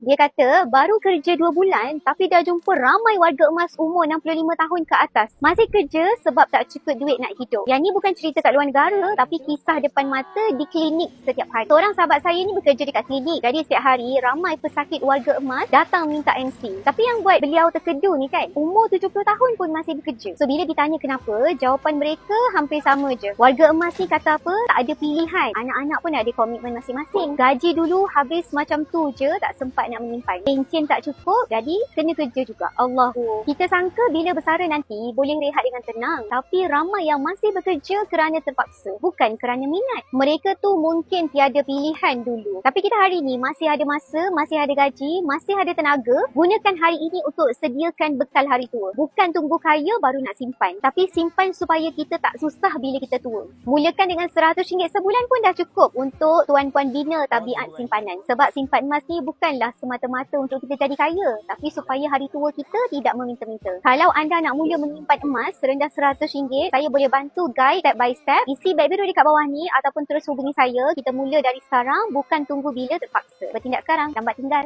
Dia kata baru kerja 2 bulan tapi dah jumpa ramai warga emas umur 65 tahun ke atas. Masih kerja sebab tak cukup duit nak hidup. Yang ni bukan cerita kat luar negara tapi kisah depan mata di klinik setiap hari. Seorang sahabat saya ni bekerja dekat klinik. Jadi setiap hari ramai pesakit warga emas datang minta MC. Tapi yang buat beliau terkedu ni kan, umur 70 tahun pun masih bekerja. So bila ditanya kenapa, jawapan mereka hampir sama je. Warga emas ni kata apa? Tak ada pilihan. Anak-anak pun ada komitmen masing-masing. Gaji dulu habis macam tu je, tak sempat nak menyimpan. Pencen tak cukup, jadi kena kerja juga. Allahu. Kita sangka bila bersara nanti boleh rehat dengan tenang. Tapi ramai yang masih bekerja kerana terpaksa, bukan kerana minat. Mereka tu mungkin tiada pilihan dulu. Tapi kita hari ni masih ada masa, masih ada gaji, masih ada tenaga. Gunakan hari ini untuk sediakan bekal hari tua. Bukan tunggu kaya baru nak simpan. Tapi simpan supaya kita tak susah bila kita tua. Mulakan dengan RM100 sebulan pun dah cukup untuk tuan-puan bina tabiat simpanan. Sebab simpan emas ni bukanlah semata-mata untuk kita jadi kaya, tapi supaya hari tua kita tidak meminta-minta. Kalau anda nak mula menyimpan emas serendah RM100, saya boleh bantu guide step by step. Isi beg biru dekat bawah ni ataupun terus hubungi saya. Kita mula dari sekarang, bukan tunggu bila terpaksa. Bertindak sekarang, lambat tinggal.